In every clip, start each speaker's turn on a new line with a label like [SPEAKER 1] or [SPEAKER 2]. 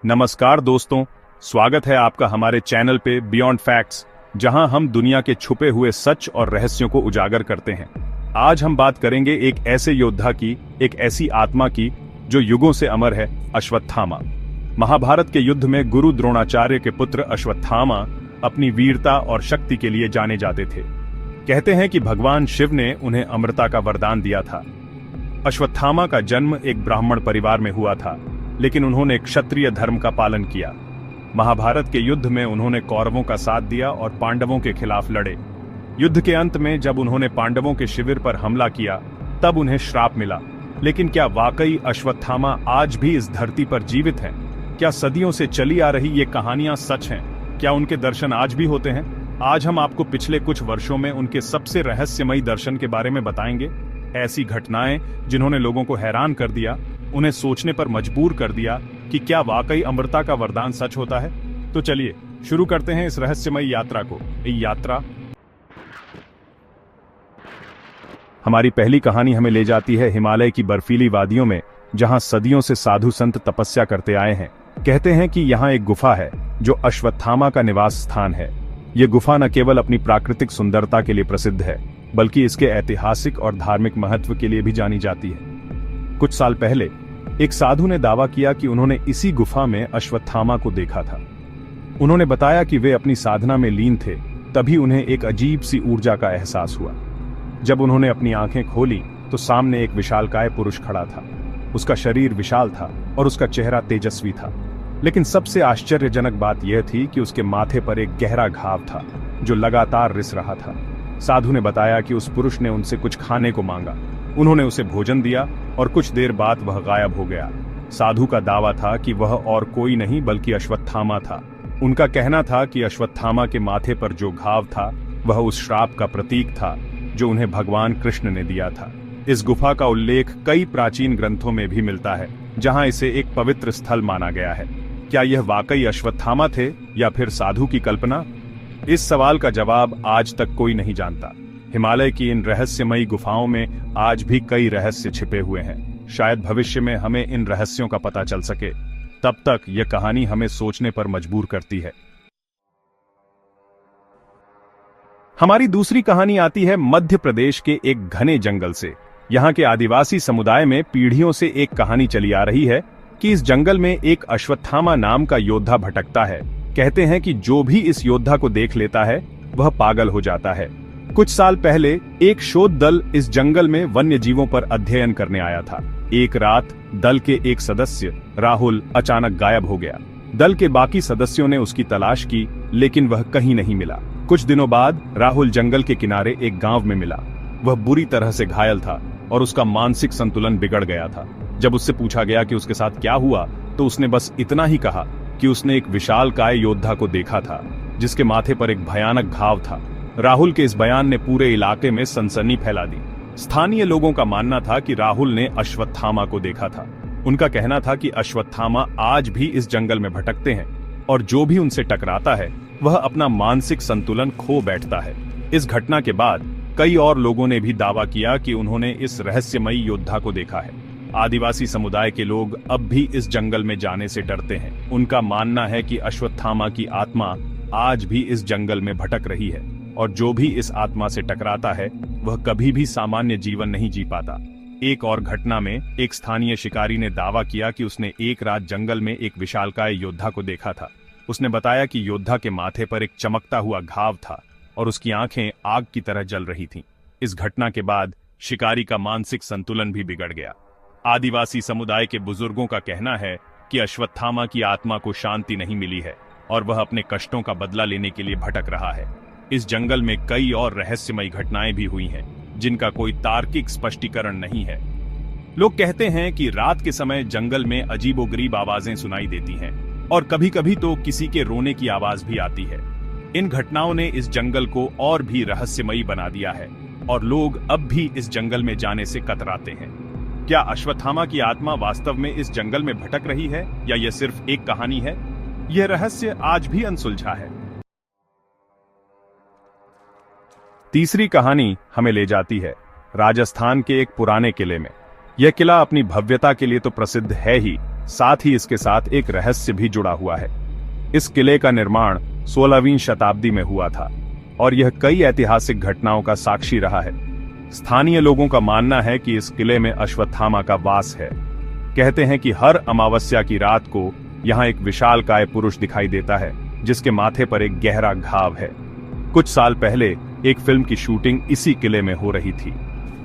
[SPEAKER 1] नमस्कार दोस्तों, स्वागत है आपका हमारे चैनल पे बियॉन्ड फैक्ट्स, जहां हम दुनिया के छुपे हुए सच और रहस्यों को उजागर करते हैं। आज हम बात करेंगे एक ऐसे योद्धा की, एक ऐसी आत्मा की जो युगों से अमर है, अश्वत्थामा। महाभारत के युद्ध में गुरु द्रोणाचार्य के पुत्र अश्वत्थामा अपनी वीरता और शक्ति के लिए जाने जाते थे। कहते हैं कि भगवान शिव ने उन्हें अमरता का वरदान दिया था। अश्वत्थामा का जन्म एक ब्राह्मण परिवार में हुआ था, लेकिन उन्होंने क्षत्रिय धर्म का पालन किया। महाभारत के युद्ध में उन्होंने कौरवों का साथ दिया और पांडवों के खिलाफ लड़े। युद्ध के अंत में जब उन्होंने पांडवों के शिविर पर हमला किया, तब उन्हें श्राप मिला। लेकिन क्या वाकई अश्वत्थामा आज भी इस धरती पर जीवित हैं? क्या सदियों से चली आ रही ये कहानियां सच हैं? क्या उनके दर्शन आज भी होते हैं? आज हम आपको पिछले कुछ वर्षों में उनके सबसे रहस्यमयी दर्शन के बारे में बताएंगे। ऐसी घटनाएं जिन्होंने लोगों को हैरान कर दिया, उन्हें सोचने पर मजबूर कर दिया कि क्या वाकई अमरता का वरदान सच होता है। तो चलिए शुरू करते हैं इस रहस्यमयी यात्रा को। हमारी पहली कहानी हमें ले जाती है हिमालय की बर्फीली वादियों में, जहां सदियों से साधु संत तपस्या करते आए हैं। कहते हैं कि यहाँ एक गुफा है जो अश्वत्थामा का निवास स्थान है। ये गुफा न केवल अपनी प्राकृतिक सुंदरता के लिए प्रसिद्ध है, बल्कि इसके ऐतिहासिक और धार्मिक महत्व के लिए भी जानी जाती है। कुछ साल पहले एक साधु ने दावा किया कि उन्होंने इसी गुफा में अश्वत्थामा को देखा था। उन्होंने बताया कि वे अपनी साधना में लीन थे, तभी उन्हें एक अजीब सी ऊर्जा का एहसास हुआ। जब उन्होंने अपनी आंखें खोली तो सामने एक विशालकाय पुरुष खड़ा था। उसका शरीर विशाल था और उसका चेहरा तेजस्वी था, लेकिन सबसे आश्चर्यजनक बात यह थी कि उसके माथे पर एक गहरा घाव था जो लगातार रिस रहा था। साधु ने बताया कि उस पुरुष ने उनसे कुछ खाने को मांगा। उन्होंने उसे भोजन दिया और कुछ देर बाद वह गायब हो गया। साधु का दावा था कि वह और कोई नहीं बल्कि अश्वत्थामा था। उनका कहना था कि अश्वत्थामा के माथे पर जो घाव था वह उस श्राप का प्रतीक था जो उन्हें भगवान कृष्ण ने दिया था। इस गुफा का उल्लेख कई प्राचीन ग्रंथों में भी मिलता है, जहां इसे एक पवित्र स्थल माना गया है। क्या यह वाकई अश्वत्थामा थे या फिर साधु की कल्पना? इस सवाल का जवाब आज तक कोई नहीं जानता। हिमालय की इन रहस्यमयी गुफाओं में आज भी कई रहस्य छिपे हुए हैं। शायद भविष्य में हमें इन रहस्यों का पता चल सके। तब तक यह कहानी हमें सोचने पर मजबूर करती है। हमारी दूसरी कहानी आती है मध्य प्रदेश के एक घने जंगल से। यहाँ के आदिवासी समुदाय में पीढ़ियों से एक कहानी चली आ रही है कि इस जंगल में एक अश्वत्थामा नाम का योद्धा भटकता है। कहते हैं कि जो भी इस योद्धा को देख लेता है वह पागल हो जाता है। कुछ साल पहले एक शोध दल इस जंगल में वन्य जीवों पर अध्ययन करने आया था। एक रात दल के एक सदस्य राहुल अचानक गायब हो गया। दल के बाकी सदस्यों ने उसकी तलाश की, लेकिन वह कहीं नहीं मिला। कुछ दिनों बाद राहुल जंगल के किनारे एक गांव में मिला। वह बुरी तरह से घायल था और उसका मानसिक संतुलन बिगड़ गया था। जब उससे पूछा गया कि उसके साथ क्या हुआ, तो उसने बस इतना ही कहा कि उसने एक विशालकाय योद्धा को देखा था जिसके माथे पर एक भयानक घाव था। राहुल के इस बयान ने पूरे इलाके में सनसनी फैला दी। स्थानीय लोगों का मानना था कि राहुल ने अश्वत्थामा को देखा था। उनका कहना था कि अश्वत्थामा आज भी इस जंगल में भटकते हैं और जो भी उनसे टकराता है वह अपना मानसिक संतुलन खो बैठता है। इस घटना के बाद कई और लोगों ने भी दावा किया कि उन्होंने इस रहस्यमयी योद्धा को देखा है। आदिवासी समुदाय के लोग अब भी इस जंगल में जाने से डरते हैं। उनका मानना है कि अश्वत्थामा की आत्मा आज भी इस जंगल में भटक रही है और जो भी इस आत्मा से टकराता है वह कभी भी सामान्य जीवन नहीं जी पाता। एक और घटना में एक स्थानीय शिकारी ने दावा किया कि उसने एक रात जंगल में एक विशालकाय योद्धा को देखा था। उसने बताया कि योद्धा के माथे पर एक चमकता हुआ घाव था और उसकी आंखें आग की तरह जल रही थीं। इस घटना के बाद शिकारी का मानसिक संतुलन भी बिगड़ गया। आदिवासी समुदाय के बुजुर्गों का कहना है कि अश्वत्थामा की आत्मा को शांति नहीं मिली है और वह अपने कष्टों का बदला लेने के लिए भटक रहा है। इस जंगल में कई और रहस्यमयी घटनाएं भी हुई हैं, जिनका कोई तार्किक स्पष्टीकरण नहीं है। लोग कहते हैं कि रात के समय जंगल में अजीबोगरीब आवाजें सुनाई देती हैं और कभी कभी तो किसी के रोने की आवाज भी आती है। इन घटनाओं ने इस जंगल को और भी रहस्यमयी बना दिया है और लोग अब भी इस जंगल में जाने से कतराते हैं। क्या अश्वत्थामा की आत्मा वास्तव में इस जंगल में भटक रही है या यह सिर्फ एक कहानी है? यह रहस्य आज भी अनसुलझा है। तीसरी कहानी हमें ले जाती है राजस्थान के एक पुराने किले में। यह किला अपनी भव्यता के लिए तो प्रसिद्ध है ही, साथ ही इसके साथ एक रहस्य भी जुड़ा हुआ है। इस किले का निर्माण 16वीं शताब्दी में हुआ था और यह कई ऐतिहासिक घटनाओं का साक्षी रहा है। स्थानीय लोगों का मानना है कि इस किले में अश्वत्थामा का वास है। कहते हैं कि हर अमावस्या की रात को यहाँ एक विशालकाय पुरुष दिखाई देता है जिसके माथे पर एक गहरा घाव है। कुछ साल पहले एक फिल्म की शूटिंग इसी किले में हो रही थी।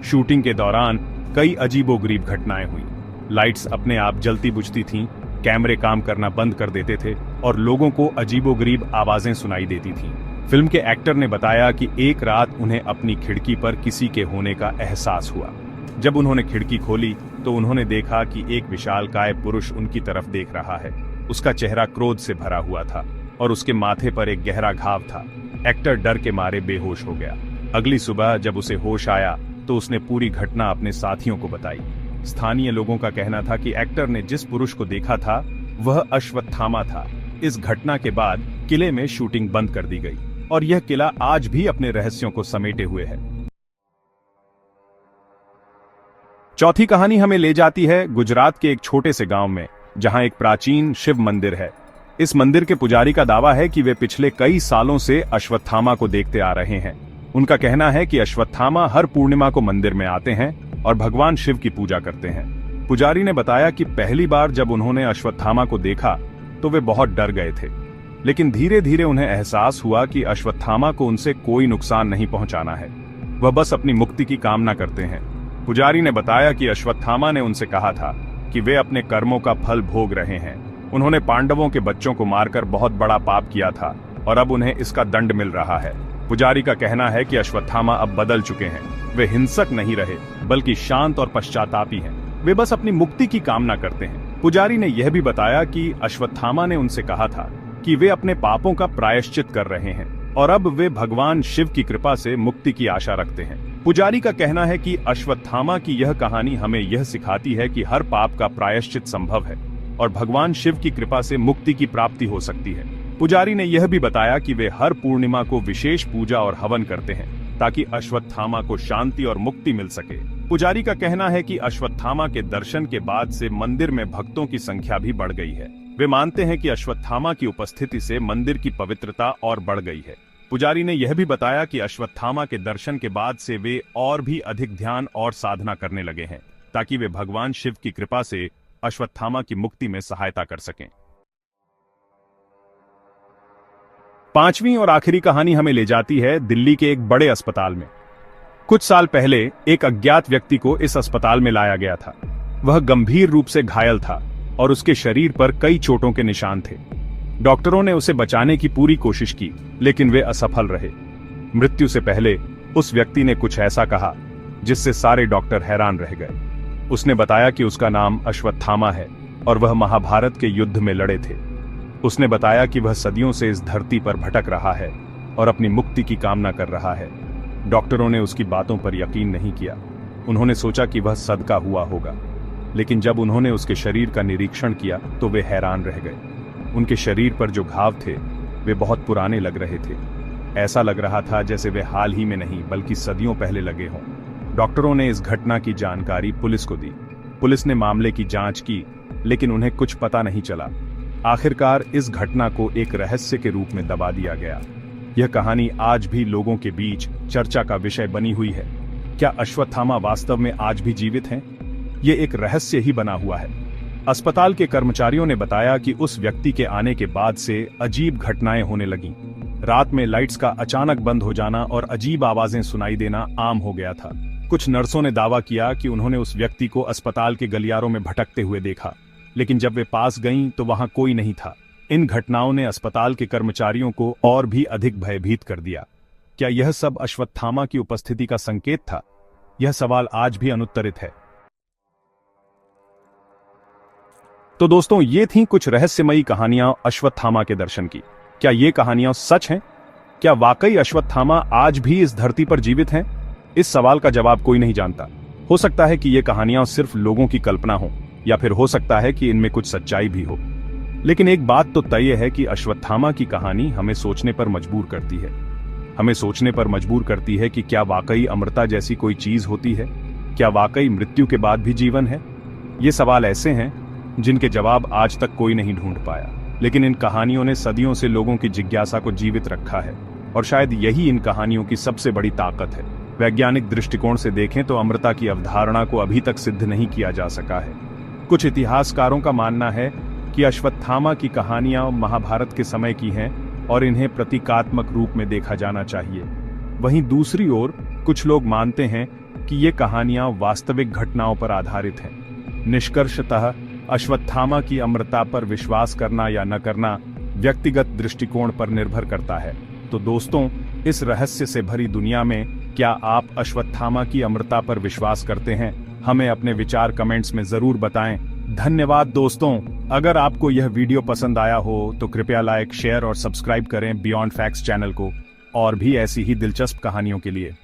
[SPEAKER 1] शूटिंग के दौरान कई अजीबोगरीब घटनाएं हुई। लाइट्स अपने आप जलती बुझती थीं, कैमरे काम करना बंद कर देते थे और लोगों को अजीबोगरीब आवाजें सुनाई देती थीं। फिल्म के एक्टर ने बताया कि एक रात उन्हें अपनी खिड़की पर किसी के होने का एहसास हुआ। जब उन्होंने खिड़की खोली तो उन्होंने देखा कि एक विशालकाय पुरुष उनकी तरफ देख रहा है। उसका चेहरा क्रोध से भरा हुआ था और उसके माथे पर एक गहरा घाव था। एक्टर डर के मारे बेहोश हो गया। अगली सुबह जब उसे होश आया तो उसने पूरी घटना अपने साथियों को बताई। स्थानीय लोगों का कहना था कि एक्टर ने जिस पुरुष को देखा था वह अश्वत्थामा था। इस घटना के बाद किले में शूटिंग बंद कर दी गई और यह किला आज भी अपने रहस्यों को समेटे हुए है। चौथी कहानी हमें ले जाती है गुजरात के एक छोटे से गांव में, जहां एक प्राचीन शिव मंदिर है। इस मंदिर के पुजारी का दावा है कि वे पिछले कई सालों से अश्वत्थामा को देखते आ रहे हैं। उनका कहना है कि अश्वत्थामा हर पूर्णिमा को मंदिर में आते हैं और भगवान शिव की पूजा करते हैं। पुजारी ने बताया कि पहली बार जब उन्होंने अश्वत्थामा को देखा तो वे बहुत डर गए थे, लेकिन धीरे धीरे उन्हें एहसास हुआ कि अश्वत्थामा को उनसे कोई नुकसान नहीं पहुंचाना है, वह बस अपनी मुक्ति की कामना करते हैं। पुजारी ने बताया कि अश्वत्थामा ने उनसे कहा था कि वे अपने कर्मों का फल भोग रहे हैं। उन्होंने पांडवों के बच्चों को मारकर बहुत बड़ा पाप किया था और अब उन्हें इसका दंड मिल रहा है। पुजारी का कहना है कि अश्वत्थामा अब बदल चुके हैं। वे हिंसक नहीं रहे बल्कि शांत और पश्चातापी हैं। वे बस अपनी मुक्ति की कामना करते हैं। पुजारी ने यह भी बताया कि अश्वत्थामा ने उनसे कहा था कि वे अपने पापों का प्रायश्चित कर रहे हैं और अब वे भगवान शिव की कृपा से मुक्ति की आशा रखते हैं। पुजारी का कहना है कि अश्वत्थामा की यह कहानी हमें यह सिखाती है कि हर पाप का प्रायश्चित संभव है और भगवान शिव की कृपा से मुक्ति की प्राप्ति हो सकती है। पुजारी ने यह भी बताया कि वे हर पूर्णिमा को विशेष पूजा और हवन करते हैं ताकि अश्वत्थामा को शांति और मुक्ति मिल सके। पुजारी का कहना है कि अश्वत्थामा के दर्शन के बाद से मंदिर में भक्तों की संख्या भी बढ़ गई है। वे मानते हैं कि अश्वत्थामा की उपस्थिति से मंदिर की पवित्रता और बढ़ गई है। पुजारी ने यह भी बताया कि अश्वत्थामा के दर्शन के बाद से वे और भी अधिक ध्यान और साधना करने लगे हैं ताकि वे भगवान शिव की कृपा से अश्वत्थामा की मुक्ति में सहायता कर सकें। पांचवी और आखिरी कहानी हमें ले जाती है दिल्ली के एक बड़े अस्पताल में। कुछ साल पहले एक अज्ञात व्यक्ति को इस अस्पताल में लाया गया था। वह गंभीर रूप से घायल था और उसके शरीर पर कई चोटों के निशान थे। डॉक्टरों ने उसे बचाने की पूरी कोशिश की, लेकिन वे असफल रहे। मृत्यु से पहले उस व्यक्ति ने कुछ ऐसा कहा जिससे सारे डॉक्टर हैरान रह गए। उसने बताया कि उसका नाम अश्वत्थामा है और वह महाभारत के युद्ध में लड़े थे। उसने बताया कि वह सदियों से इस धरती पर भटक रहा है और अपनी मुक्ति की कामना कर रहा है। डॉक्टरों ने उसकी बातों पर यकीन नहीं किया। उन्होंने सोचा कि वह सदका हुआ होगा, लेकिन जब उन्होंने उसके शरीर का निरीक्षण किया तो वे हैरान रह गए। उनके शरीर पर जो घाव थे वे बहुत पुराने लग रहे थे। ऐसा लग रहा था जैसे वे हाल ही में नहीं बल्कि सदियों पहले लगे हों। डॉक्टरों ने इस घटना की जानकारी पुलिस को दी। पुलिस ने मामले की जांच की, लेकिन उन्हें कुछ पता नहीं चला। आखिरकार इस घटना को एक रहस्य के रूप में दबा दिया गया। यह कहानी आज भी लोगों के बीच चर्चा का विषय बनी हुई है। क्या अश्वत्थामा वास्तव में आज भी जीवित हैं? ये एक रहस्य ही बना हुआ है। अस्पताल के कर्मचारियों ने बताया कि उस व्यक्ति के आने के बाद से अजीब घटनाएं होने लगीं। रात में लाइट्स का अचानक बंद हो जाना और अजीब आवाजें सुनाई देना आम हो गया था। कुछ नर्सों ने दावा किया कि उन्होंने उस व्यक्ति को अस्पताल के गलियारों में भटकते हुए देखा, लेकिन जब वे पास गईं तो वहां कोई नहीं था। इन घटनाओं ने अस्पताल के कर्मचारियों को और भी अधिक भयभीत कर दिया। क्या यह सब अश्वत्थामा की उपस्थिति का संकेत था? यह सवाल आज भी अनुत्तरित है। तो दोस्तों, ये थीं कुछ रहस्यमयी कहानियां अश्वत्थामा के दर्शन की। क्या ये कहानियां सच हैं? क्या वाकई अश्वत्थामा आज भी इस धरती पर जीवित हैं? इस सवाल का जवाब कोई नहीं जानता। हो सकता है कि ये कहानियां सिर्फ लोगों की कल्पना हो, या फिर हो सकता है कि इनमें कुछ सच्चाई भी हो। लेकिन एक बात तो तय है कि अश्वत्थामा की कहानी हमें सोचने पर मजबूर करती है। हमें सोचने पर मजबूर करती है कि क्या वाकई अमरता जैसी कोई चीज होती है? क्या वाकई मृत्यु के बाद भी जीवन है? ये सवाल ऐसे हैं जिनके जवाब आज तक कोई नहीं ढूंढ पाया। लेकिन इन कहानियों ने सदियों से लोगों की जिज्ञासा को जीवित रखा है, और शायद यही इन कहानियों की सबसे बड़ी ताकत है। वैज्ञानिक दृष्टिकोण से देखें तो अमरता की अवधारणा को अभी तक सिद्ध नहीं किया जा सका है। कुछ इतिहासकारों का मानना है कि अश्वत्थामा की कहानियां महाभारत के समय की हैं और इन्हें प्रतीकात्मक रूप में देखा जाना चाहिए। वहीं दूसरी ओर कुछ लोग मानते हैं कि ये कहानियां वास्तविक घटनाओं पर आधारित हैं। निष्कर्षतः अश्वत्थामा की अमरता पर विश्वास करना या न करना व्यक्तिगत दृष्टिकोण पर निर्भर करता है। तो दोस्तों, इस रहस्य से भरी दुनिया में क्या आप अश्वत्थामा की अमरता पर विश्वास करते हैं? हमें अपने विचार कमेंट्स में जरूर बताएं। धन्यवाद दोस्तों। अगर आपको यह वीडियो पसंद आया हो तो कृपया लाइक, शेयर और सब्सक्राइब करें बियॉन्ड फैक्ट्स चैनल को, और भी ऐसी ही दिलचस्प कहानियों के लिए।